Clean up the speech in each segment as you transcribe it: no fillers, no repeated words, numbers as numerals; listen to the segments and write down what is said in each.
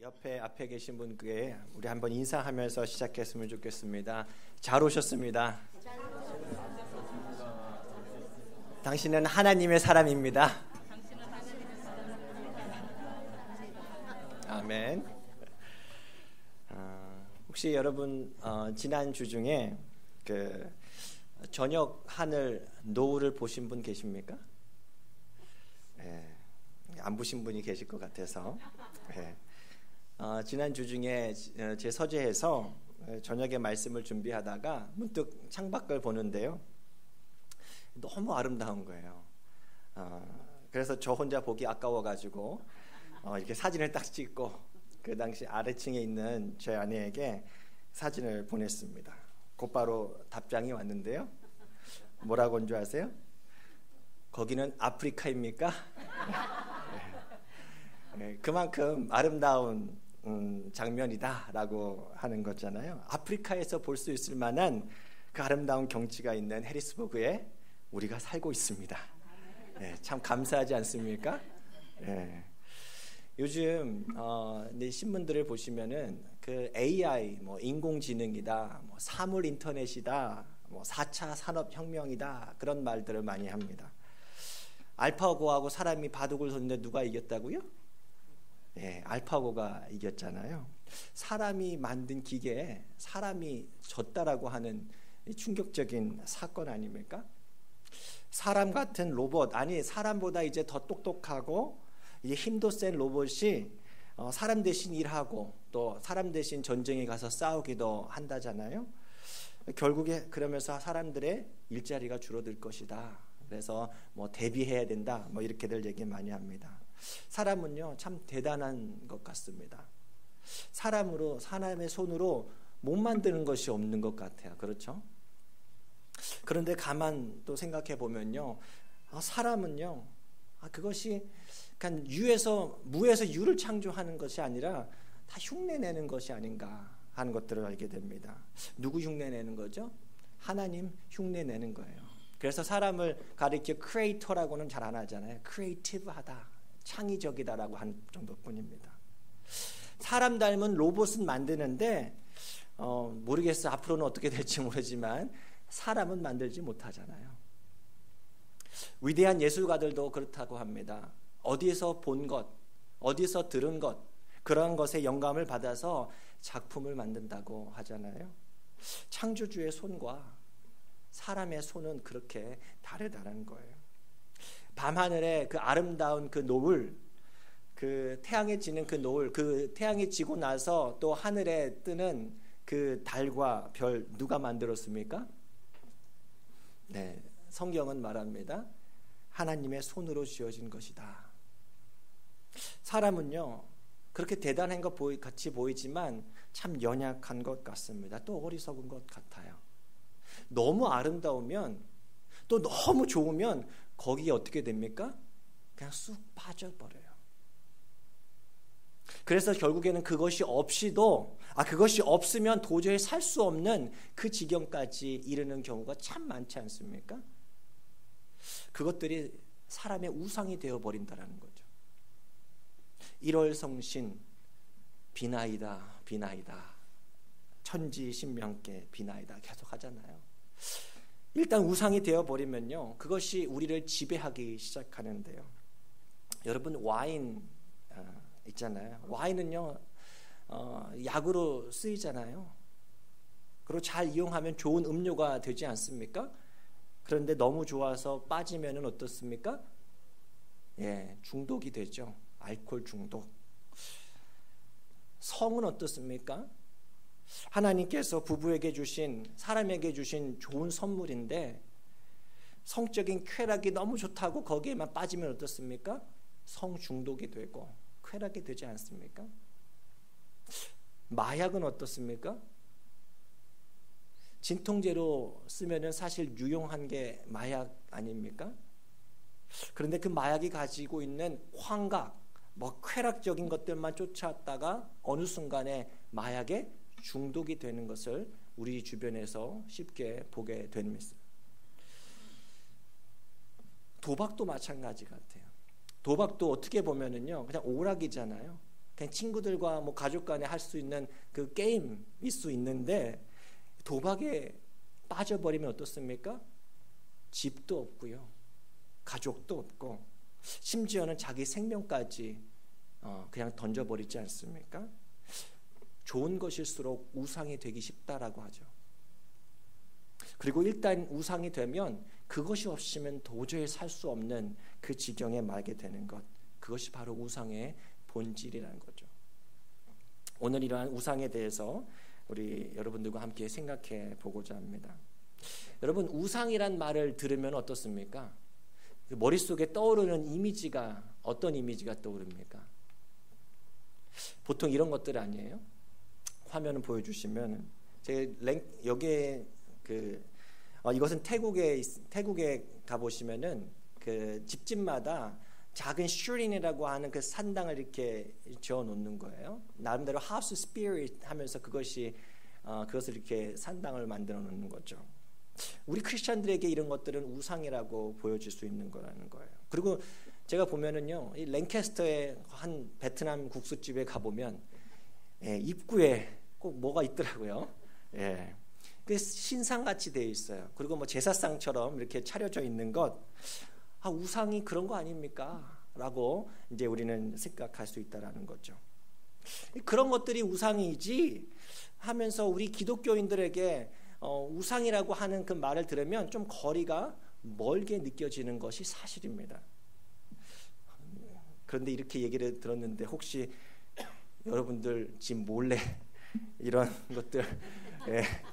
옆에 앞에 계신 분께 우리 한번 인사하면서 시작했으면 좋겠습니다. 잘 오셨습니다. 당신은 하나님의 사람입니다. 아멘. 혹시 여러분 지난 주 중에 그 저녁 하늘 노을을 보신 분 계십니까? 안 보신 분이 계실 것 같아서. 지난 주 중에 제 서재에서 저녁에 말씀을 준비하다가 문득 창밖을 보는데요, 너무 아름다운 거예요. 그래서 저 혼자 보기 아까워가지고 이렇게 사진을 딱 찍고 그 당시 아래층에 있는 제 아내에게 사진을 보냈습니다. 곧바로 답장이 왔는데요, 뭐라고 한 줄 아세요? 거기는 아프리카입니까? 그만큼 아름다운 장면이다라고 하는 거잖아요. 아프리카에서 볼 수 있을 만한 그 아름다운 경치가 있는 해리스버그에 우리가 살고 있습니다. 참 감사하지 않습니까? 요즘 신문들을 보시면은 그 AI, 인공지능이다, 사물 인터넷이다, 4차 산업혁명이다, 그런 말들을 많이 합니다. 알파고하고 사람이 바둑을 뒀는데 누가 이겼다고요? 알파고가 이겼잖아요. 사람이 만든 기계에 사람이 졌다라고 하는 충격적인 사건 아닙니까? 사람 같은 로봇, 아니 사람보다 이제 더 똑똑하고 이제 힘도 센 로봇이 사람 대신 일하고 또 사람 대신 전쟁에 가서 싸우기도 한다잖아요. 결국에 그러면서 사람들의 일자리가 줄어들 것이다. 그래서 대비해야 된다. 이렇게들 얘기 많이 합니다. 사람은요 참 대단한 것 같습니다. 사람의 손으로 못 만드는 것이 없는 것 같아요. 그렇죠? 그런데 가만 또 생각해 보면요, 사람은요 그것이 그냥 무에서 유를 창조하는 것이 아니라 다 흉내내는 것이 아닌가 하는 것들을 알게 됩니다. 누구 흉내내는 거죠? 하나님 흉내내는 거예요. 그래서 사람을 가리켜 크리에이터라고는 잘 안 하잖아요. 크리에이티브하다, 창의적이다라고 한 정도뿐입니다. 사람 닮은 로봇은 만드는데 모르겠어요. 앞으로는 어떻게 될지 모르지만 사람은 만들지 못하잖아요. 위대한 예술가들도 그렇다고 합니다. 어디에서 본 것, 어디서 들은 것, 그런 것에 영감을 받아서 작품을 만든다고 하잖아요. 창조주의 손과 사람의 손은 그렇게 다르다는 거예요. 밤하늘에 그 아름다운 그 노을, 그 태양에 지는 그 노을, 그 태양이 지고 나서 또 하늘에 뜨는 그 달과 별, 누가 만들었습니까? 성경은 말합니다. 하나님의 손으로 지어진 것이다. 사람은요 그렇게 대단한 것 같이 보이지만 참 연약한 것 같습니다. 또 어리석은 것 같아요. 너무 아름다우면, 또 너무 좋으면 거기에 어떻게 됩니까? 그냥 쑥 빠져버려요. 그래서 결국에는 그것이 없으면 도저히 살 수 없는 그 지경까지 이르는 경우가 참 많지 않습니까? 그것들이 사람의 우상이 되어버린다는 거죠. 1월 성신 비나이다, 비나이다, 천지신명께 비나이다 계속 하잖아요. 일단 우상이 되어버리면요 그것이 우리를 지배하기 시작하는데요. 여러분 와인 있잖아요. 와인은요 약으로 쓰이잖아요. 그리고 잘 이용하면 좋은 음료가 되지 않습니까? 그런데 너무 좋아서 빠지면 어떻습니까? 중독이 되죠. 알코올 중독. 성은 어떻습니까? 하나님께서 부부에게 주신, 사람에게 주신 좋은 선물인데 성적인 쾌락이 너무 좋다고 거기에만 빠지면 어떻습니까? 성 중독이 되고 쾌락이 되지 않습니까? 마약은 어떻습니까? 진통제로 쓰면은 사실 유용한 게 마약 아닙니까? 그런데 그 마약이 가지고 있는 환각, 쾌락적인 것들만 쫓아왔다가 어느 순간에 마약에 중독이 되는 것을 우리 주변에서 쉽게 보게 됩니다. 도박도 마찬가지 같아요. 도박도 어떻게 보면은요, 그냥 오락이잖아요. 그냥 친구들과 뭐 가족 간에 할 수 있는 그 게임일 수 있는데 도박에 빠져버리면 어떻습니까? 집도 없고요, 가족도 없고, 심지어는 자기 생명까지 그냥 던져버리지 않습니까? 좋은 것일수록 우상이 되기 쉽다라고 하죠. 그리고 일단 우상이 되면 그것이 없으면 도저히 살 수 없는 그 지경에 말게 되는 것, 그것이 바로 우상의 본질이라는 거죠. 오늘 이러한 우상에 대해서 우리 여러분들과 함께 생각해 보고자 합니다. 여러분, 우상이란 말을 들으면 어떻습니까? 머릿속에 떠오르는 이미지가 어떤 이미지가 떠오릅니까? 보통 이런 것들 아니에요? 화면을 보여주시면 여기에 이것은 태국에 가보시면은 그 집집마다 작은 슈린이라고 하는 그 산당을 이렇게 지어 놓는 거예요. 나름대로 하우스 스피릿 하면서 그것을 이렇게 산당을 만들어 놓는 거죠. 우리 크리스천들에게 이런 것들은 우상이라고 보여질 수 있는 거라는 거예요. 그리고 제가 보면은요, 이 랭캐스터의 한 베트남 국수집에 가보면 입구에 꼭 뭐가 있더라고요. 그 신상같이 되어 있어요. 그리고 뭐 제사상처럼 이렇게 차려져 있는 것, 우상이 그런 거 아닙니까? 라고 이제 우리는 생각할 수 있다라는 거죠. 그런 것들이 우상이지 하면서 우리 기독교인들에게 우상이라고 하는 그 말을 들으면 좀 거리가 멀게 느껴지는 것이 사실입니다. 그런데 이렇게 얘기를 들었는데 혹시 여러분들 지금 몰래 이런 것들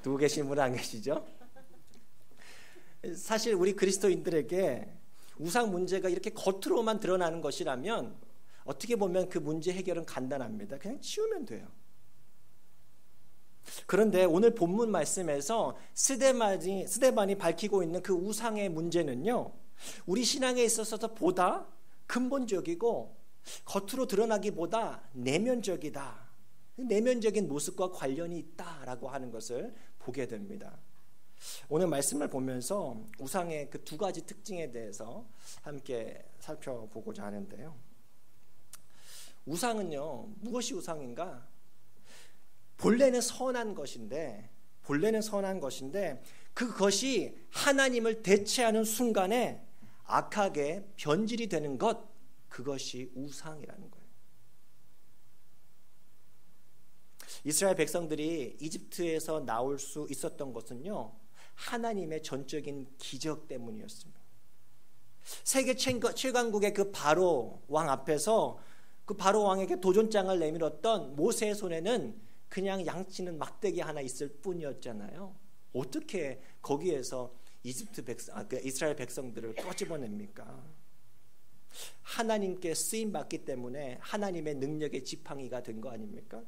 두고 계신 분 안 계시죠? 사실 우리 그리스도인들에게 우상 문제가 이렇게 겉으로만 드러나는 것이라면 어떻게 보면 그 문제 해결은 간단합니다. 그냥 치우면 돼요. 그런데 오늘 본문 말씀에서 스데반이 밝히고 있는 그 우상의 문제는요, 우리 신앙에 있어서 보다 근본적이고 겉으로 드러나기보다 내면적이다. 내면적인 모습과 관련이 있다라고 하는 것을 보게 됩니다. 오늘 말씀을 보면서 우상의 그 두 가지 특징에 대해서 함께 살펴보고자 하는데요. 우상은요, 무엇이 우상인가? 본래는 선한 것인데 그것이 하나님을 대체하는 순간에 악하게 변질이 되는 것, 그것이 우상이라는 거예요. 이스라엘 백성들이 이집트에서 나올 수 있었던 것은요, 하나님의 전적인 기적 때문이었습니다. 세계 최강국의 그 바로 왕 앞에서 그 바로 왕에게 도전장을 내밀었던 모세의 손에는 그냥 양치는 막대기 하나 있을 뿐이었잖아요. 어떻게 거기에서 이스라엘 백성들을 꺼집어냅니까? 하나님께 쓰임받기 때문에 하나님의 능력의 지팡이가 된 거 아닙니까?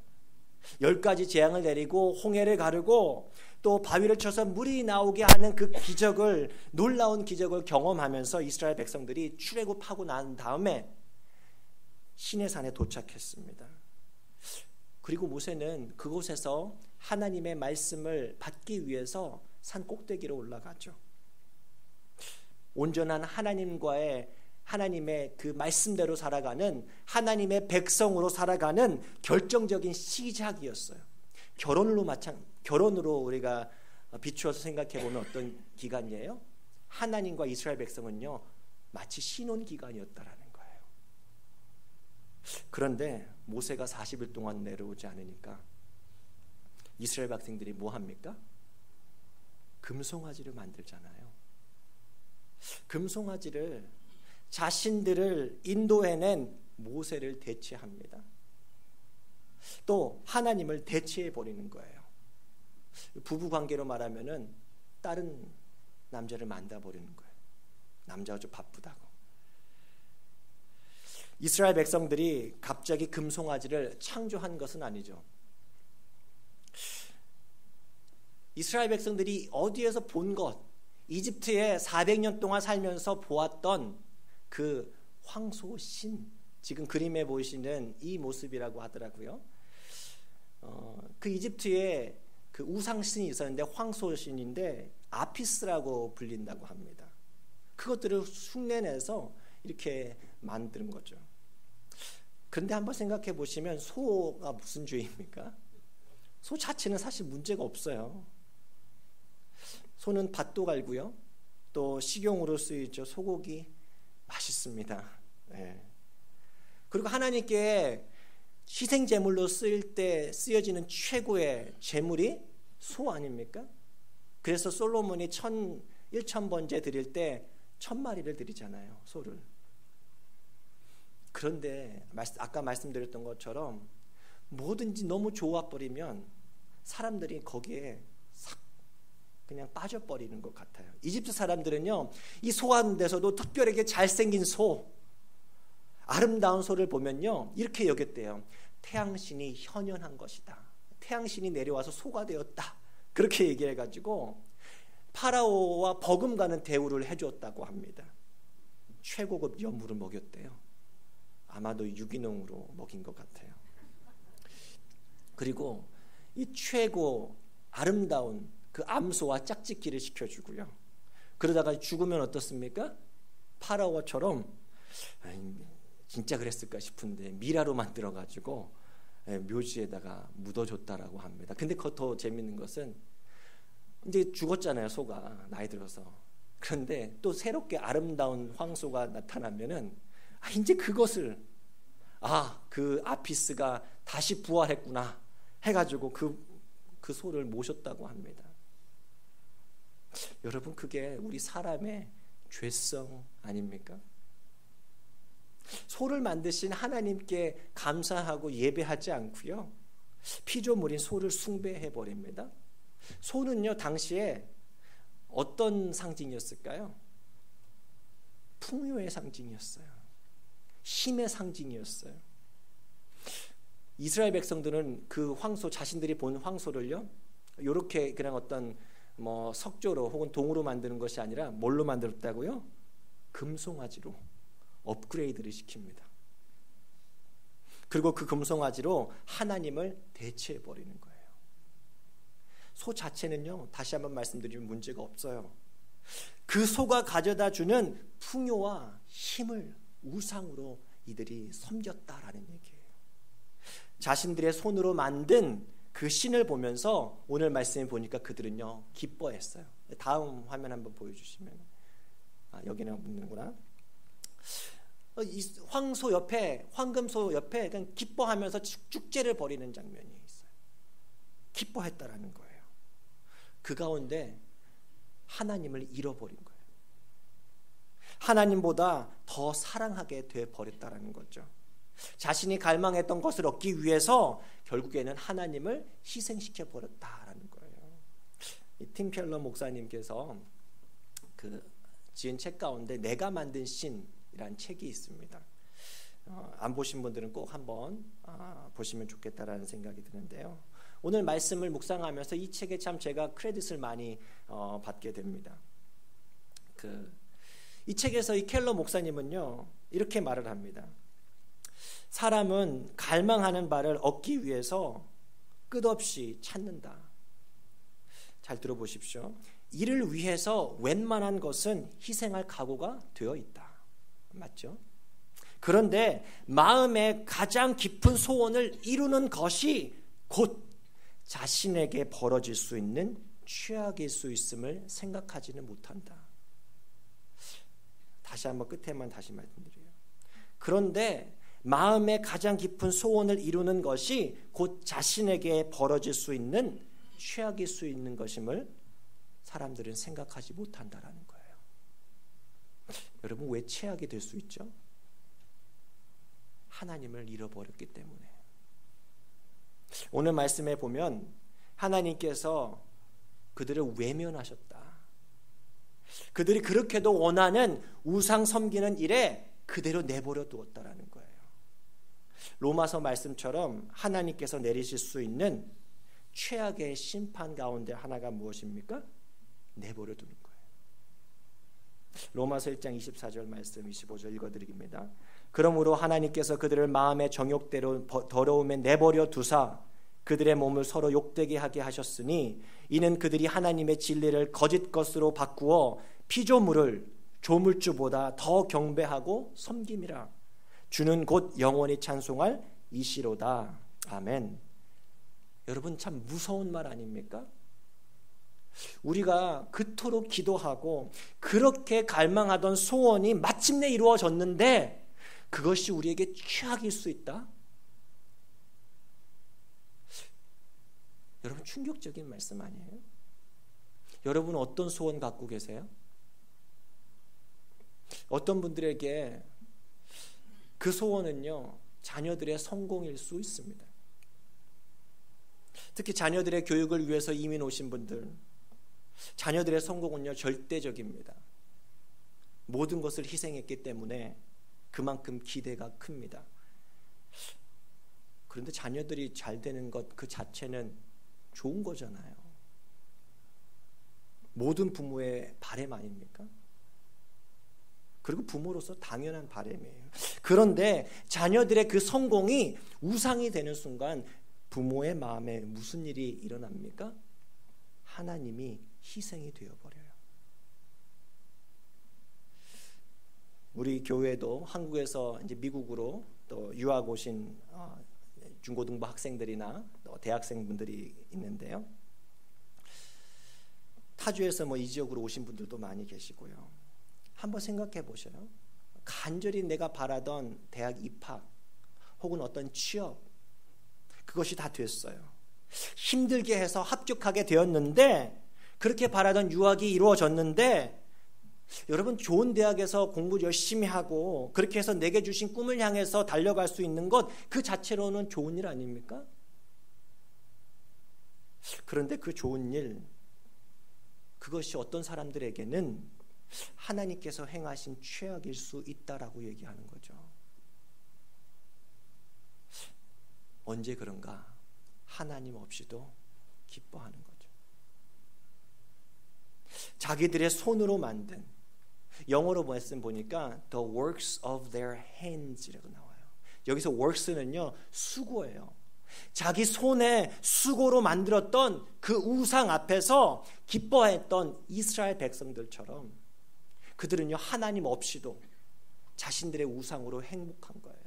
10가지 재앙을 내리고 홍해를 가르고 또 바위를 쳐서 물이 나오게 하는 그 기적을, 놀라운 기적을 경험하면서 이스라엘 백성들이 출애굽하고 난 다음에 시내산에 도착했습니다. 그리고 모세는 그곳에서 하나님의 말씀을 받기 위해서 산 꼭대기로 올라가죠. 온전한 하나님의 그 말씀대로 살아가는 하나님의 백성으로 살아가는 결정적인 시작이었어요. 결혼으로 우리가 비추어서 생각해보면 어떤 기간이에요? 하나님과 이스라엘 백성은요, 마치 신혼 기간이었다라는 거예요. 그런데 모세가 40일 동안 내려오지 않으니까 이스라엘 백성들이 뭐 합니까? 금송아지를 만들잖아요. 금송아지를 자신들을 인도해낸 모세를 대체합니다. 또 하나님을 대체해 버리는 거예요. 부부 관계로 말하면은 다른 남자를 만나 버리는 거예요. 남자가 좀 바쁘다고. 이스라엘 백성들이 갑자기 금송아지를 창조한 것은 아니죠. 이스라엘 백성들이 어디에서 본 것, 이집트에 400년 동안 살면서 보았던 그 황소신, 지금 그림에 보이시는 이 모습이라고 하더라고요. 그 이집트에 그 우상신이 있었는데 황소신인데 아피스라고 불린다고 합니다. 그것들을 흉내내서 이렇게 만드는 거죠. 그런데 한번 생각해 보시면 소가 무슨 죄입니까? 소 자체는 사실 문제가 없어요. 소는 밭도 갈고요. 또 식용으로 쓰이죠. 소고기 맛있습니다. 네. 그리고 하나님께 희생 제물로 쓰여지는 최고의 제물이 소 아닙니까? 그래서 솔로몬이 1000번째 드릴 때 1000마리를 드리잖아요. 소를. 그런데 아까 말씀드렸던 것처럼 뭐든지 너무 좋아버리면 사람들이 거기에 싹 그냥 빠져버리는 것 같아요. 이집트 사람들은요, 이 소 가운데서도 특별하게 잘생긴 소, 아름다운 소를 보면요 이렇게 여겼대요. 태양신이 현현한 것이다. 태양신이 내려와서 소가 되었다. 그렇게 얘기해가지고 파라오와 버금가는 대우를 해줬다고 합니다. 최고급 여물을 먹였대요. 아마도 유기농으로 먹인 것 같아요. 그리고 이 최고 아름다운 그 암소와 짝짓기를 시켜주고요. 그러다가 죽으면 어떻습니까? 파라오처럼 진짜 그랬을까 싶은데 미라로 만들어가지고 묘지에다가 묻어줬다라고 합니다. 근데 더 재밌는 것은 이제 죽었잖아요, 소가 나이 들어서. 그런데 또 새롭게 아름다운 황소가 나타나면은 이제 그것을 그 아피스가 다시 부활했구나 해가지고 그 소를 모셨다고 합니다. 여러분, 그게 우리 사람의 죄성 아닙니까? 소를 만드신 하나님께 감사하고 예배하지 않고요, 피조물인 소를 숭배해 버립니다. 소는요 당시에 어떤 상징이었을까요? 풍요의 상징이었어요. 힘의 상징이었어요. 이스라엘 백성들은 그 황소, 자신들이 본 황소를요 이렇게 그냥 어떤 석조로 혹은 동으로 만드는 것이 아니라 뭘로 만들었다고요? 금송아지로 업그레이드를 시킵니다. 그리고 그 금송아지로 하나님을 대체해 버리는 거예요. 소 자체는요, 다시 한번 말씀드리면 문제가 없어요. 그 소가 가져다 주는 풍요와 힘을 우상으로 이들이 섬겼다라는 얘기예요. 자신들의 손으로 만든 그 신을 보면서 오늘 말씀에 보니까 그들은요 기뻐했어요. 다음 화면 한번 보여주시면, 여기는 없는구나. 이 황소 옆에, 황금소 옆에 그냥 기뻐하면서 축제를 벌이는 장면이 있어요. 기뻐했다라는 거예요. 그 가운데 하나님을 잃어버린 거예요. 하나님보다 더 사랑하게 돼 버렸다라는 거죠. 자신이 갈망했던 것을 얻기 위해서 결국에는 하나님을 희생시켜 버렸다라는 거예요. 팀 켈러 목사님께서 지은 책 가운데 내가 만든 신이라는 책이 있습니다. 안 보신 분들은 꼭 한번 보시면 좋겠다라는 생각이 드는데요. 오늘 말씀을 묵상하면서 이 책에 참 제가 크레딧을 많이 받게 됩니다. 이 책에서 이 켈러 목사님은요 이렇게 말을 합니다. 사람은 갈망하는 바를 얻기 위해서 끝없이 찾는다. 잘 들어보십시오. 이를 위해서 웬만한 것은 희생할 각오가 되어 있다. 맞죠? 그런데 마음의 가장 깊은 소원을 이루는 것이 곧 자신에게 벌어질 수 있는 최악일 수 있음을 생각하지는 못한다. 다시 한번 끝에만 다시 말씀드려요. 그런데 마음의 가장 깊은 소원을 이루는 것이 곧 자신에게 벌어질 수 있는 최악일 수 있는 것임을 사람들은 생각하지 못한다라는 거예요. 여러분, 왜 최악이 될 수 있죠? 하나님을 잃어버렸기 때문에. 오늘 말씀에 보면 하나님께서 그들을 외면하셨다. 그들이 그렇게도 원하는 우상 섬기는 일에 그대로 내버려 두었다라는 거예요. 로마서 말씀처럼 하나님께서 내리실 수 있는 최악의 심판 가운데 하나가 무엇입니까? 내버려 두는 거예요. 로마서 1장 24절 말씀 25절 읽어드립니다. 그러므로 하나님께서 그들을 마음의 정욕대로 더러움에 내버려 두사 그들의 몸을 서로 욕되게 하게 하셨으니 이는 그들이 하나님의 진리를 거짓 것으로 바꾸어 피조물을 조물주보다 더 경배하고 섬김이라. 주는 곧 영원히 찬송할 이시로다. 아멘. 여러분 참 무서운 말 아닙니까? 우리가 그토록 기도하고 그렇게 갈망하던 소원이 마침내 이루어졌는데 그것이 우리에게 최악일 수 있다? 여러분 충격적인 말씀 아니에요? 여러분 어떤 소원 갖고 계세요? 어떤 분들에게 그 소원은요 자녀들의 성공일 수 있습니다. 특히 자녀들의 교육을 위해서 이민 오신 분들, 자녀들의 성공은요 절대적입니다. 모든 것을 희생했기 때문에 그만큼 기대가 큽니다. 그런데 자녀들이 잘 되는 것 그 자체는 좋은 거잖아요. 모든 부모의 바람 아닙니까? 그리고 부모로서 당연한 바람이에요. 그런데 자녀들의 그 성공이 우상이 되는 순간 부모의 마음에 무슨 일이 일어납니까? 하나님이 희생이 되어버려요. 우리 교회도 한국에서 이제 미국으로 또 유학 오신 중고등부 학생들이나 또 대학생분들이 있는데요. 타주에서 이 지역으로 오신 분들도 많이 계시고요. 한번 생각해 보셔요. 간절히 내가 바라던 대학 입학 혹은 어떤 취업 그것이 다 됐어요. 힘들게 해서 합격하게 되었는데 그렇게 바라던 유학이 이루어졌는데 여러분 좋은 대학에서 공부 열심히 하고 그렇게 해서 내게 주신 꿈을 향해서 달려갈 수 있는 것 그 자체로는 좋은 일 아닙니까? 그런데 그 좋은 일 그것이 어떤 사람들에게는 하나님께서 행하신 죄악일 수 있다라고 얘기하는 거죠. 언제 그런가? 하나님 없이도 기뻐하는 거죠. 자기들의 손으로 만든, 영어로 말씀 보니까 the works of their hands이라고 나와요. 여기서 works는요 수고예요. 자기 손에 수고로 만들었던 그 우상 앞에서 기뻐했던 이스라엘 백성들처럼 그들은요 하나님 없이도 자신들의 우상으로 행복한 거예요.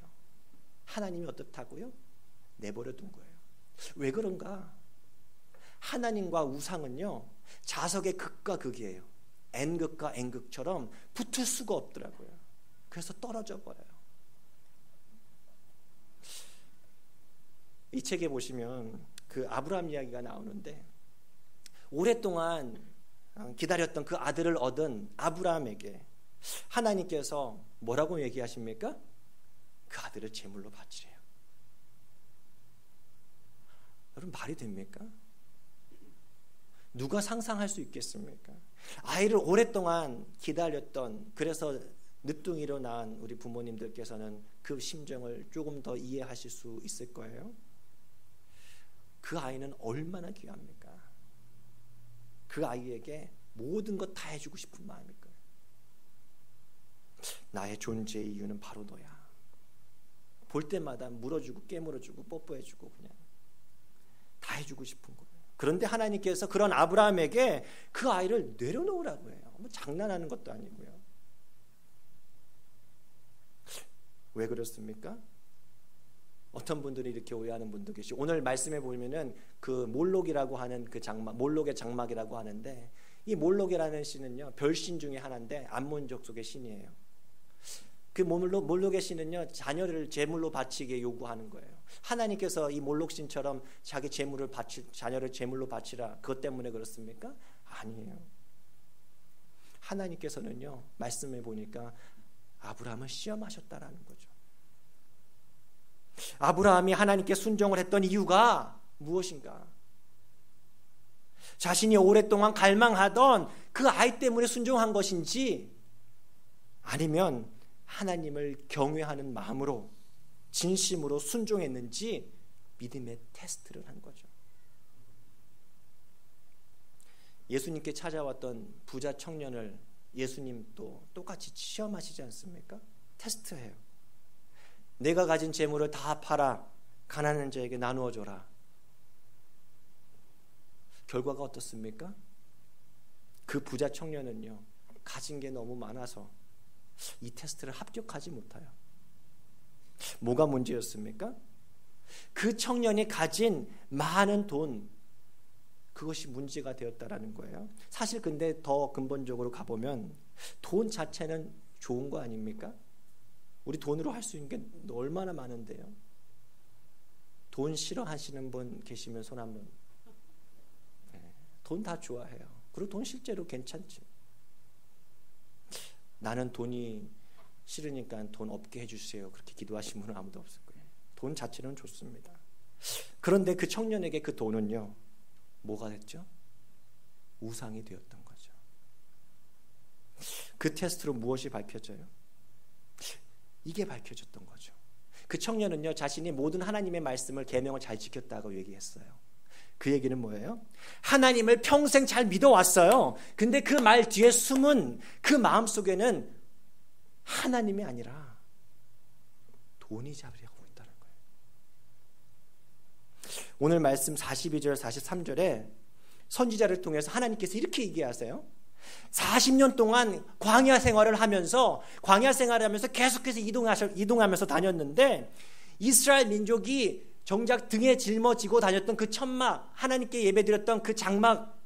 하나님이 어떻다고요? 내버려 둔 거예요. 왜 그런가? 하나님과 우상은요 자석의 극과 극이에요. N극과 N극처럼 붙을 수가 없더라고요. 그래서 떨어져 버려요. 이 책에 보시면 그 아브라함 이야기가 나오는데 오랫동안 기다렸던 그 아들을 얻은 아브라함에게 하나님께서 뭐라고 얘기하십니까? 그 아들을 제물로 바치래요. 여러분 말이 됩니까? 누가 상상할 수 있겠습니까? 아이를 오랫동안 기다렸던 그래서 늦둥이로 낳은 우리 부모님들께서는 그 심정을 조금 더 이해하실 수 있을 거예요. 그 아이는 얼마나 귀합니까? 그 아이에게 모든 것 다 해주고 싶은 마음일 거예요. 나의 존재의 이유는 바로 너야. 볼 때마다 물어주고 깨물어주고 뽀뽀해주고 그냥 다 해주고 싶은 거예요. 그런데 하나님께서 그런 아브라함에게 그 아이를 내려놓으라고 해요. 뭐 장난하는 것도 아니고요. 왜 그렇습니까? 어떤 분들이 이렇게 오해하는 분도 계시고 오늘 말씀에 보면은 그 몰록이라고 하는 그 장막, 몰록의 장막이라고 하는데 이 몰록이라는 신은요 별신 중에 하나인데 암몬 족속의 신이에요. 그 몰록의 신은요 자녀를 제물로 바치게 요구하는 거예요. 하나님께서 이 몰록 신처럼 자기 제물을 자녀를 제물로 바치라 그것 때문에 그렇습니까? 아니에요. 하나님께서는요 말씀해 보니까 아브라함을 시험하셨다라는 거죠. 아브라함이 하나님께 순종을 했던 이유가 무엇인가? 자신이 오랫동안 갈망하던 그 아이 때문에 순종한 것인지 아니면 하나님을 경외하는 마음으로 진심으로 순종했는지 믿음의 테스트를 한 거죠. 예수님께 찾아왔던 부자 청년을 예수님도 똑같이 시험하시지 않습니까? 테스트해요. 내가 가진 재물을 다 팔아 가난한 자에게 나누어 줘라. 결과가 어떻습니까? 그 부자 청년은요 가진 게 너무 많아서 이 테스트를 합격하지 못해요. 뭐가 문제였습니까? 그 청년이 가진 많은 돈, 그것이 문제가 되었다라는 거예요. 사실 근데 더 근본적으로 가보면 돈 자체는 좋은 거 아닙니까? 우리 돈으로 할 수 있는 게 얼마나 많은데요. 돈 싫어하시는 분 계시면 손 한번. 돈 다 좋아해요. 그리고 돈 실제로 괜찮지. 나는 돈이 싫으니까 돈 없게 해주세요. 그렇게 기도하신 분은 아무도 없을 거예요. 돈 자체는 좋습니다. 그런데 그 청년에게 그 돈은요, 뭐가 됐죠? 우상이 되었던 거죠. 그 테스트로 무엇이 밝혀져요? 이게 밝혀졌던 거죠. 그 청년은요, 자신이 모든 하나님의 말씀을 계명을 잘 지켰다고 얘기했어요. 그 얘기는 뭐예요? 하나님을 평생 잘 믿어왔어요. 근데 그 말 뒤에 숨은 그 마음속에는 하나님이 아니라 돈이 자리하고 있다는 거예요. 오늘 말씀 42절 43절에 선지자를 통해서 하나님께서 이렇게 얘기하세요. 40년 동안 광야 생활을 하면서 계속해서 이동하면서 다녔는데 이스라엘 민족이 정작 등에 짊어지고 다녔던 그 천막, 하나님께 예배드렸던 그 장막,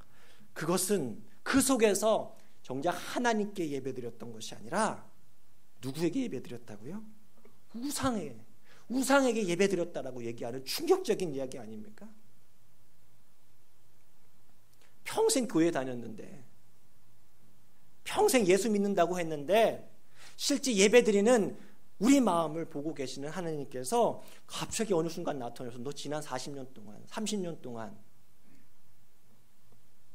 그것은 그 속에서 정작 하나님께 예배드렸던 것이 아니라 누구에게 예배드렸다고요? 우상에게 예배드렸다라고 얘기하는 충격적인 이야기 아닙니까? 평생 교회 다녔는데, 평생 예수 믿는다고 했는데 실제 예배드리는 우리 마음을 보고 계시는 하나님께서 갑자기 어느 순간 나타나서 너 지난 40년 동안 30년 동안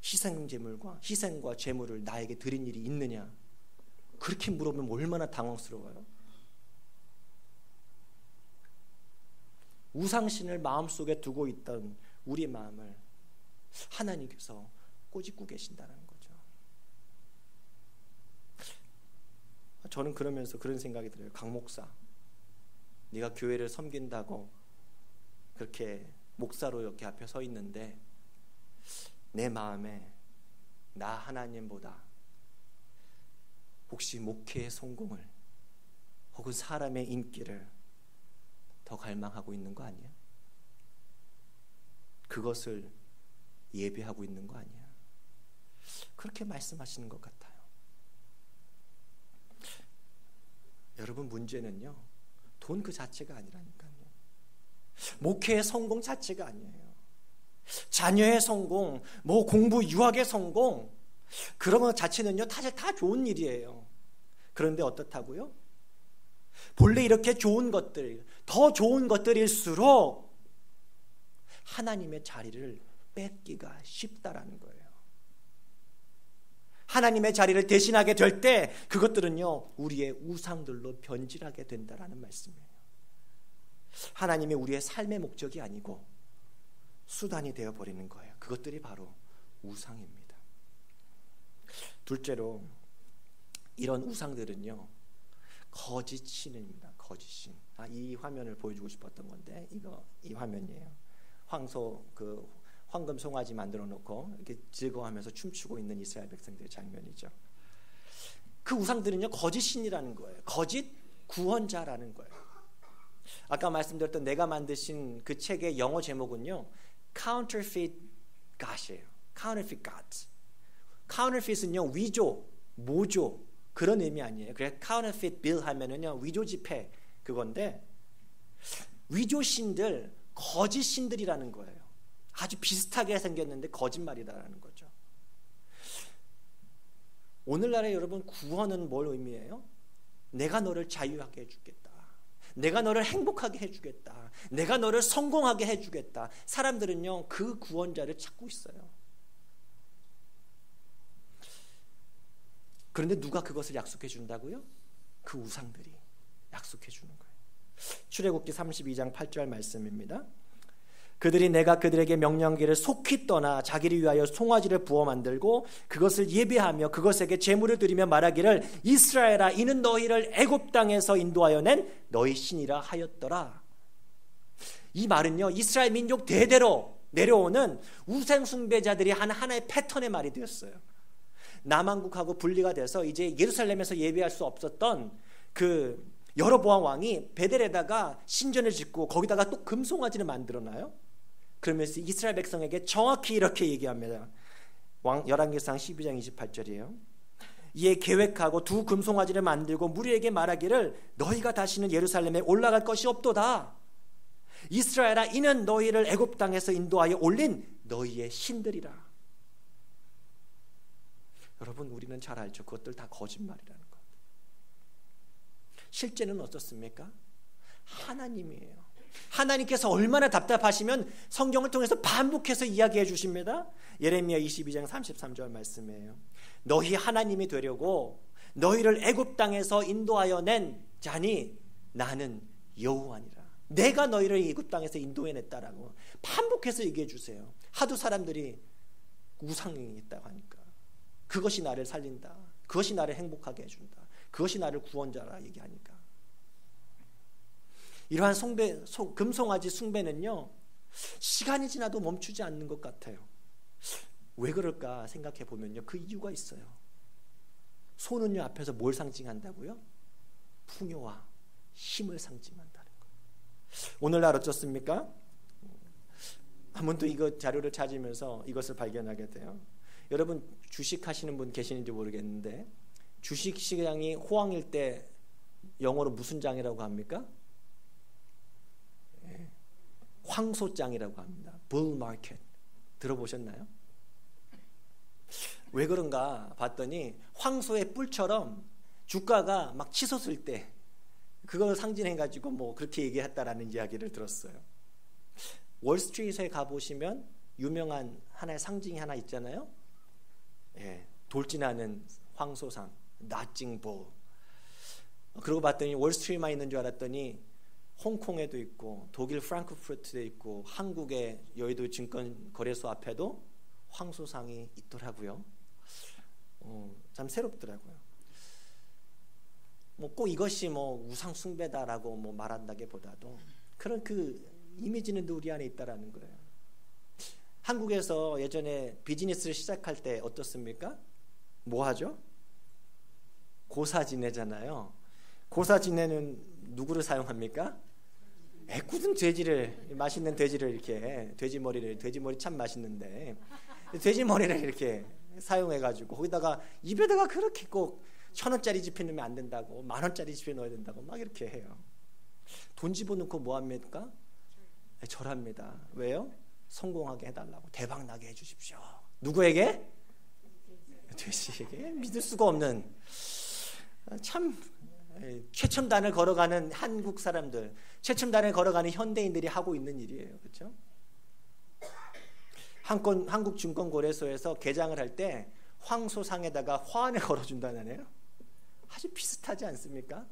희생과 제물을 나에게 드린 일이 있느냐, 그렇게 물어보면 얼마나 당황스러워요. 우상신을 마음속에 두고 있던 우리 마음을 하나님께서 꼬집고 계신다는 거죠. 저는 그러면서 그런 생각이 들어요. 강 목사, 네가 교회를 섬긴다고 그렇게 목사로 이렇게 앞에 서 있는데 내 마음에 나 하나님보다 혹시 목회의 성공을 혹은 사람의 인기를 더 갈망하고 있는 거 아니야? 그것을 예배하고 있는 거 아니야? 그렇게 말씀하시는 것 같아요. 여러분, 문제는요, 돈 그 자체가 아니라니까요. 목회의 성공 자체가 아니에요. 자녀의 성공, 공부 유학의 성공, 그런 것 자체는요 사실 다 좋은 일이에요. 그런데 어떻다고요? 본래 이렇게 좋은 것들, 더 좋은 것들일수록 하나님의 자리를 뺏기가 쉽다라는 거예요. 하나님의 자리를 대신하게 될 때 그것들은요 우리의 우상들로 변질하게 된다라는 말씀이에요. 하나님이 우리의 삶의 목적이 아니고 수단이 되어버리는 거예요. 그것들이 바로 우상입니다. 둘째로, 이런 우상들은요 거짓 신입니다. 거짓 신. 이 화면을 보여주고 싶었던 건데 이 화면이에요. 황금 송아지 만들어 놓고 이렇게 즐거워하면서 춤추고 있는 이스라엘 백성들의 장면이죠. 그 우상들은요 거짓 신이라는 거예요. 거짓 구원자라는 거예요. 아까 말씀드렸던 내가 만드신 그 책의 영어 제목은요 Counterfeit God이에요. Counterfeit God. Counterfeit은요 위조, 모조 그런 의미 아니에요. 그래서 Counterfeit Bill 하면은요 위조 지폐 그건데, 위조 신들, 거짓 신들이라는 거예요. 아주 비슷하게 생겼는데 거짓말이다라는 거죠. 오늘날에 여러분, 구원은 뭘 의미해요? 내가 너를 자유하게 해주겠다. 내가 너를 행복하게 해주겠다. 내가 너를 성공하게 해주겠다. 사람들은요 그 구원자를 찾고 있어요. 그런데 누가 그것을 약속해 준다고요? 그 우상들이 약속해 주는 거예요. 출애굽기 32장 8절 말씀입니다. 그들이 내가 그들에게 명령하기를 속히 떠나 자기를 위하여 송아지를 부어 만들고 그것을 예배하며 그것에게 제물을 드리며 말하기를 이스라엘아 이는 너희를 애굽 땅에서 인도하여 낸 너희 신이라 하였더라. 이 말은요 이스라엘 민족 대대로 내려오는 우상 숭배자들이 하나의 패턴의 말이 되었어요. 남한국하고 분리가 돼서 이제 예루살렘에서 예배할 수 없었던 그 여로보암 왕이 베델에다가 신전을 짓고 거기다가 또 금송아지를 만들어놔요. 그러면서 이스라엘 백성에게 정확히 이렇게 얘기합니다. 열왕기상 12장 28절이에요. 이에 계획하고 두 금송아지를 만들고 무리에게 말하기를 너희가 다시는 예루살렘에 올라갈 것이 없도다. 이스라엘아, 이는 너희를 애굽 땅에서 인도하여 올린 너희의 신들이라. 여러분, 우리는 잘 알죠. 그것들 다 거짓말이라는 것. 실제는 어떻습니까? 하나님이에요. 하나님께서 얼마나 답답하시면 성경을 통해서 반복해서 이야기해 주십니다. 예레미야 22장 33절 말씀이에요. 너희 하나님이 되려고 너희를 애굽 땅에서 인도하여 낸 자니 나는 여호와니라. 내가 너희를 애굽 땅에서 인도해냈다라고 반복해서 얘기해 주세요. 하도 사람들이 우상이 있다고 하니까 그것이 나를 살린다, 그것이 나를 행복하게 해준다, 그것이 나를 구원자라 얘기하니까. 이러한 금송아지 숭배는요, 시간이 지나도 멈추지 않는 것 같아요. 왜 그럴까 생각해 보면요, 그 이유가 있어요. 소는요, 앞에서 뭘 상징한다고요? 풍요와 힘을 상징한다는 거예요. 오늘날 어떻습니까? 한번 또 이거 자료를 찾으면서 이것을 발견하게 돼요. 여러분, 주식 하시는 분 계시는지 모르겠는데 주식 시장이 호황일 때 영어로 무슨 장이라고 합니까? 황소장이라고 합니다. Bull market. 들어보셨나요? 왜 그런가 봤더니 황소의 뿔처럼 주가가 막 치솟을 때 그걸 상징해가지고 뭐 그렇게 얘기했다라는 이야기를 들었어요. 월스트리트에 가보시면 유명한 하나의 상징이 하나 있잖아요. 예, 돌진하는 황소상, 나징 볼. 그러고 봤더니 월스트리트만 있는 줄 알았더니 홍콩에도 있고 독일 프랑크푸르트에 있고 한국의 여의도 증권거래소 앞에도 황소상이 있더라고요. 참 새롭더라고요. 뭐 꼭 이것이 뭐 우상 숭배다라고 뭐 말한다기보다도 그런 그 이미지는 우리 안에 있다라는 거예요. 한국에서 예전에 비즈니스를 시작할 때 어떻습니까? 뭐 하죠? 고사 지내잖아요. 고사 지내는 누구를 사용합니까? 굳은 돼지를, 맛있는 돼지를 이렇게, 돼지머리 참 맛있는데 돼지머리를 이렇게 사용해가지고 거기다가 입에다가 그렇게 꼭 1,000원짜리 지폐 넣으면 안 된다고, 10,000원짜리 지폐 넣어야 된다고 막 이렇게 해요. 돈 집어넣고 뭐 합니까? 절합니다. 왜요? 성공하게 해달라고, 대박 나게 해주십시오. 누구에게? 돼지에게. 믿을 수가 없는, 참 최첨단을 걸어가는 한국 사람들, 최첨단을 걸어가는 현대인들이 하고 있는 일이에요. 그렇죠? 한국증권거래소에서 개장을 할 때 황소상에다가 화환을 걸어준다네요. 아주 비슷하지 않습니까?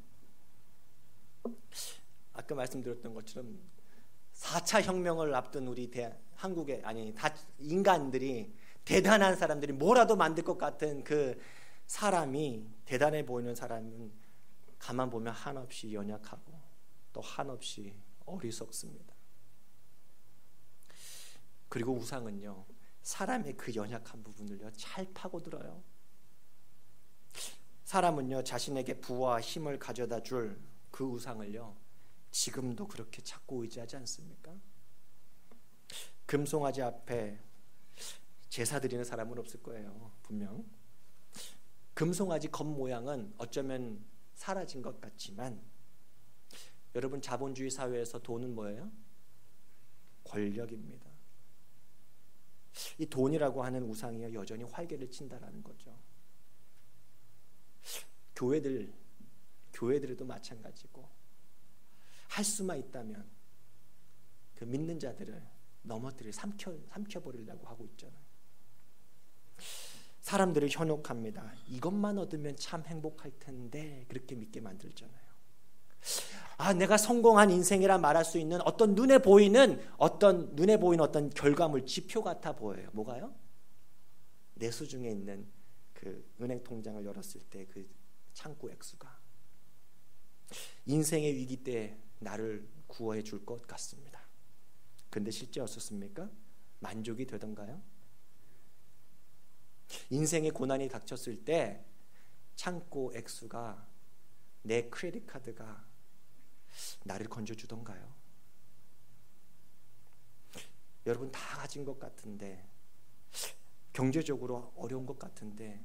아까 말씀드렸던 것처럼 4차 혁명을 앞둔 우리 한국의, 인간들이, 대단한 사람들이 뭐라도 만들 것 같은 그 사람이, 대단해 보이는 사람은 가만 보면 한없이 연약하고 또 한없이 어리석습니다. 그리고 우상은요, 사람의 그 연약한 부분을요 잘 파고들어요. 사람은요 자신에게 부와 힘을 가져다 줄 그 우상을요 지금도 그렇게 찾고 의지하지 않습니까? 금송아지 앞에 제사 드리는 사람은 없을 거예요. 분명 금송아지 겉모양은 어쩌면 사라진 것 같지만, 여러분, 자본주의 사회에서 돈은 뭐예요? 권력입니다. 이 돈이라고 하는 우상이 여전히 활개를 친다라는 거죠. 교회들에도 마찬가지고, 할 수만 있다면 그 믿는 자들을 삼켜버리려고 하고 있잖아요. 사람들을 현혹합니다. 이것만 얻으면 참 행복할 텐데 그렇게 믿게 만들잖아요. 내가 성공한 인생이라 말할 수 있는 어떤 눈에 보이는 어떤 결과물, 지표 같아 보여요. 뭐가요? 내 수중에 있는 그 은행 통장을 열었을 때 그 창구 액수가 인생의 위기 때 나를 구원해 줄 것 같습니다. 근데 실제 어떻습니까? 만족이 되던가요? 인생의 고난이 닥쳤을 때 창고 액수가, 내 크레딧 카드가 나를 건져주던가요? 여러분 다 가진 것 같은데, 경제적으로 어려운 것 같은데,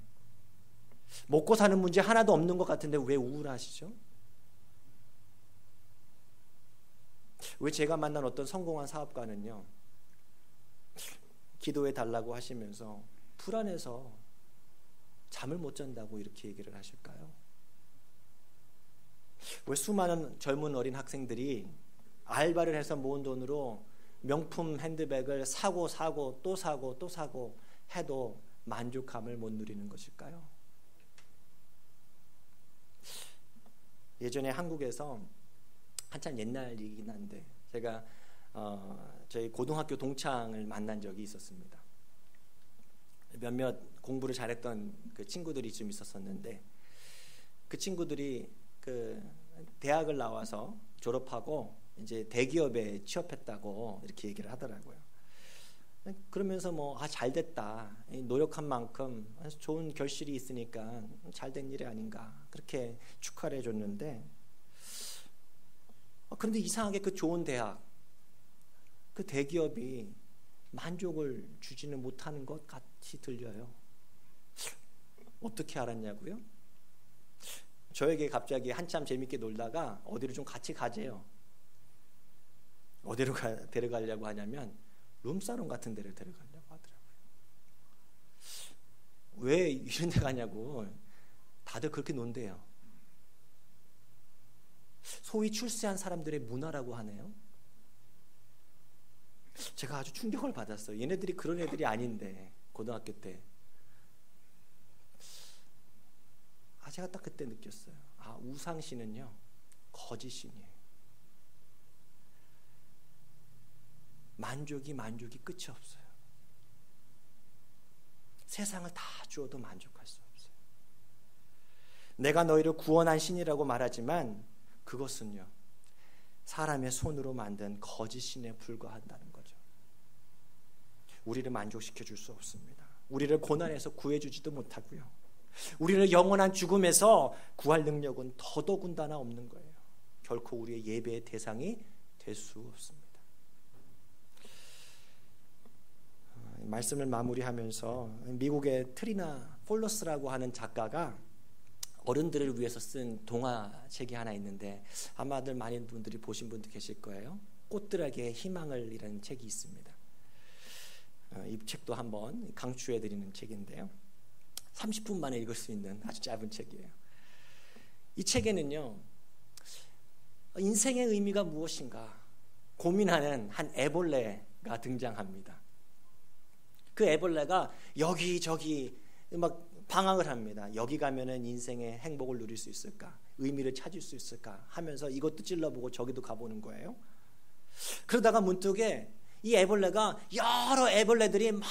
먹고 사는 문제 하나도 없는 것 같은데 왜 우울하시죠? 왜 제가 만난 어떤 성공한 사업가는요, 기도해 달라고 하시면서 불안해서 잠을 못 잔다고 이렇게 얘기를 하실까요? 왜 수많은 젊은 어린 학생들이 알바를 해서 모은 돈으로 명품 핸드백을 사고 또 사고 해도 만족감을 못 누리는 것일까요? 예전에 한국에서 한참 옛날 일이긴 한데 제가 저희 고등학교 동창을 만난 적이 있었습니다. 몇몇 공부를 잘했던 그 친구들이 좀 있었었는데, 그 친구들이 그 대학을 나와서 졸업하고 이제 대기업에 취업했다고 이렇게 얘기를 하더라고요. 그러면서 뭐 잘 됐다, 노력한 만큼 좋은 결실이 있으니까 잘 된 일이 아닌가, 그렇게 축하를 해줬는데, 그런데 이상하게 그 좋은 대학, 그 대기업이 만족을 주지는 못하는 것 같이 들려요. 어떻게 알았냐고요? 저에게 갑자기 한참 재밌게 놀다가 어디로 좀 같이 가재요. 어디로 데려가려고 하냐면 룸사롱 같은 데를 데려가려고 하더라고요. 왜 이런 데 가냐고, 다들 그렇게 논대요. 소위 출세한 사람들의 문화라고 하네요. 제가 아주 충격을 받았어요. 얘네들이 그런 애들이 아닌데, 고등학교 때. 제가 딱 그때 느꼈어요. 우상신은요, 거짓신이에요. 만족이 끝이 없어요. 세상을 다 주어도 만족할 수 없어요. 내가 너희를 구원한 신이라고 말하지만 그것은요, 사람의 손으로 만든 거짓신에 불과한다는 거죠. 우리를 만족시켜 줄 수 없습니다. 우리를 고난에서 구해주지도 못하고요, 우리를 영원한 죽음에서 구할 능력은 더더군다나 없는 거예요. 결코 우리의 예배의 대상이 될 수 없습니다. 말씀을 마무리하면서 미국의 트리나 폴러스라고 하는 작가가 어른들을 위해서 쓴 동화책이 하나 있는데, 아마들 많은 분들이 보신 분도 계실 거예요. 꽃들에게 희망을 이라는 책이 있습니다. 이 책도 한번 강추해드리는 책인데요, 30분 만에 읽을 수 있는 아주 짧은 책이에요. 이 책에는요, 인생의 의미가 무엇인가 고민하는 한 애벌레가 등장합니다. 그 애벌레가 여기저기 막 방황을 합니다. 여기 가면은 인생의 행복을 누릴 수 있을까, 의미를 찾을 수 있을까 하면서 이것도 찔러보고 저기도 가보는 거예요. 그러다가 문득에 이 애벌레가 여러 애벌레들이 막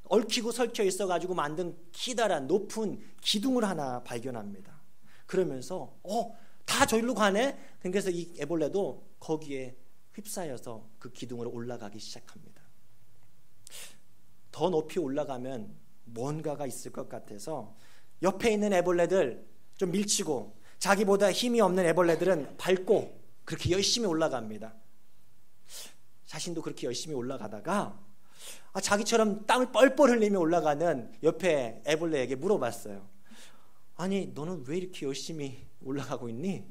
얽히고 설켜 있어가지고 만든 기다란 높은 기둥을 하나 발견합니다. 그러면서 다 저기로 가네? 그래서 이 애벌레도 거기에 휩싸여서 그 기둥으로 올라가기 시작합니다. 더 높이 올라가면 뭔가가 있을 것 같아서 옆에 있는 애벌레들 좀 밀치고, 자기보다 힘이 없는 애벌레들은 밟고 그렇게 열심히 올라갑니다. 자신도 그렇게 열심히 올라가다가 자기처럼 땀을 뻘뻘 흘리며 올라가는 옆에 애벌레에게 물어봤어요. 아니, 너는 왜 이렇게 열심히 올라가고 있니?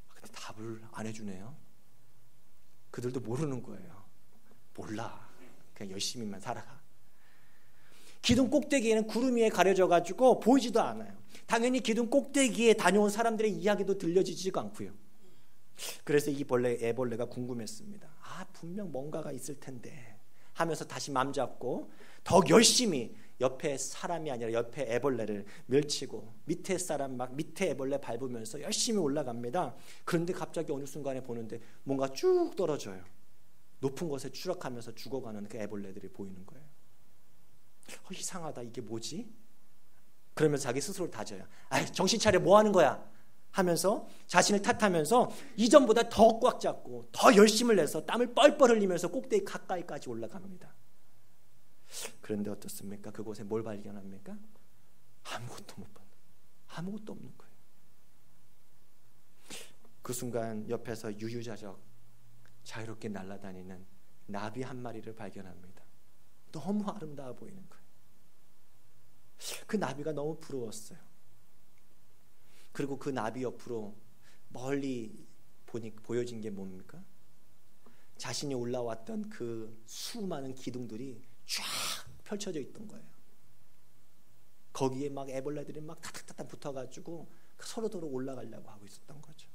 근데 답을 안 해주네요. 그들도 모르는 거예요. 몰라, 그냥 열심히만 살아가. 기둥 꼭대기에는 구름 위에 가려져가지고 보이지도 않아요. 당연히 기둥 꼭대기에 다녀온 사람들의 이야기도 들려지지가 않고요. 그래서 이 애벌레가 궁금했습니다. 분명 뭔가가 있을 텐데 하면서 다시 맘 잡고 더 열심히 옆에 사람이 아니라 옆에 애벌레를 밀치고 밑에 사람 막 밑에 애벌레 밟으면서 열심히 올라갑니다. 그런데 갑자기 어느 순간에 보는데 뭔가 쭉 떨어져요. 높은 곳에 추락하면서 죽어가는 그 애벌레들이 보이는 거예요. 이상하다, 이게 뭐지? 그러면서 자기 스스로를 다져요. 정신 차려, 뭐 하는 거야? 하면서 자신을 탓하면서 이전보다 더 꽉 잡고 더 열심을 내서 땀을 뻘뻘 흘리면서 꼭대기 가까이까지 올라갑니다. 그런데 어떻습니까? 그곳에 뭘 발견합니까? 아무것도 못 봐요. 아무것도 없는 거예요. 그 순간 옆에서 유유자적 자유롭게 날아다니는 나비 한 마리를 발견합니다. 너무 아름다워 보이는 거예요. 그 나비가 너무 부러웠어요. 그리고 그 나비 옆으로 멀리 보여진 게 뭡니까? 자신이 올라왔던 그 수많은 기둥들이 쫙 펼쳐져 있던 거예요. 거기에 막 애벌레들이 막 타닥타닥 붙어가지고 서로서로 올라가려고 하고 있었던 거죠.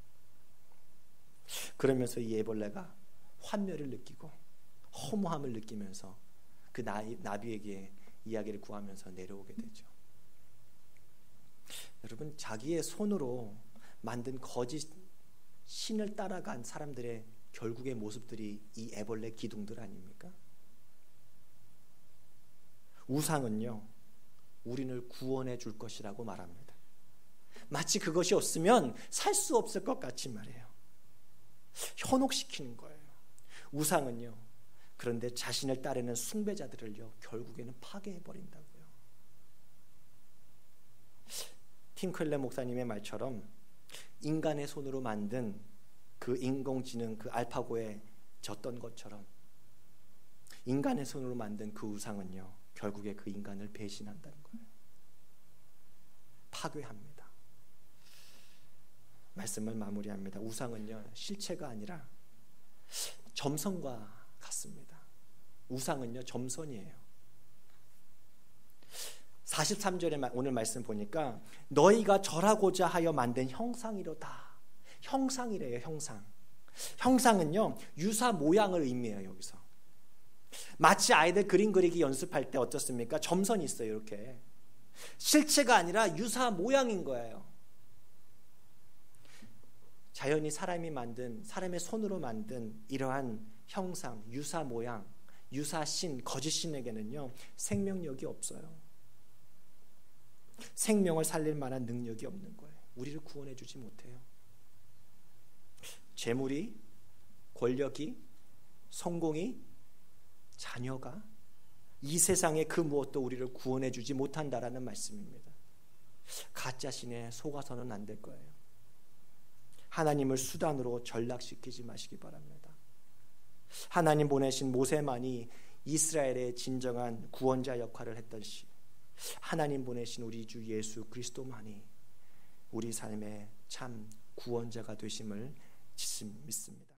그러면서 이 애벌레가 환멸을 느끼고 허무함을 느끼면서 그 나비에게 이야기를 구하면서 내려오게 되죠. 여러분, 자기의 손으로 만든 거짓 신을 따라간 사람들의 결국의 모습들이 이 애벌레 기둥들 아닙니까? 우상은요, 우리를 구원해 줄 것이라고 말합니다. 마치 그것이 없으면 살 수 없을 것 같이 말이에요. 현혹시키는 거예요. 우상은요, 그런데 자신을 따르는 숭배자들을요, 결국에는 파괴해버린다고요. 팀 켈러 목사님의 말처럼 인간의 손으로 만든 그 인공지능 그 알파고에 졌던 것처럼 인간의 손으로 만든 그 우상은요, 결국에 그 인간을 배신한다는 거예요. 파괴합니다. 말씀을 마무리합니다. 우상은요, 실체가 아니라 점선과 같습니다. 우상은요, 점선이에요. 43절에 오늘 말씀 보니까 너희가 절하고자 하여 만든 형상이로다. 형상이래요. 형상. 형상은요, 유사 모양을 의미해요. 여기서 마치 아이들 그림 그리기 연습할 때 어떻습니까? 점선이 있어요. 이렇게 실체가 아니라 유사 모양인 거예요. 자연이 사람의 손으로 만든 이러한 형상, 유사 모양, 유사 신, 거짓 신에게는요, 생명력이 없어요. 생명을 살릴 만한 능력이 없는 거예요. 우리를 구원해 주지 못해요. 재물이, 권력이, 성공이, 자녀가 이 세상의 그 무엇도 우리를 구원해 주지 못한다라는 말씀입니다. 가짜 신에 속아서는 안 될 거예요. 하나님을 수단으로 전락시키지 마시기 바랍니다. 하나님 보내신 모세만이 이스라엘의 진정한 구원자 역할을 했던 시, 하나님 보내신 우리 주 예수 그리스도만이 우리 삶의 참 구원자가 되심을 믿습니다.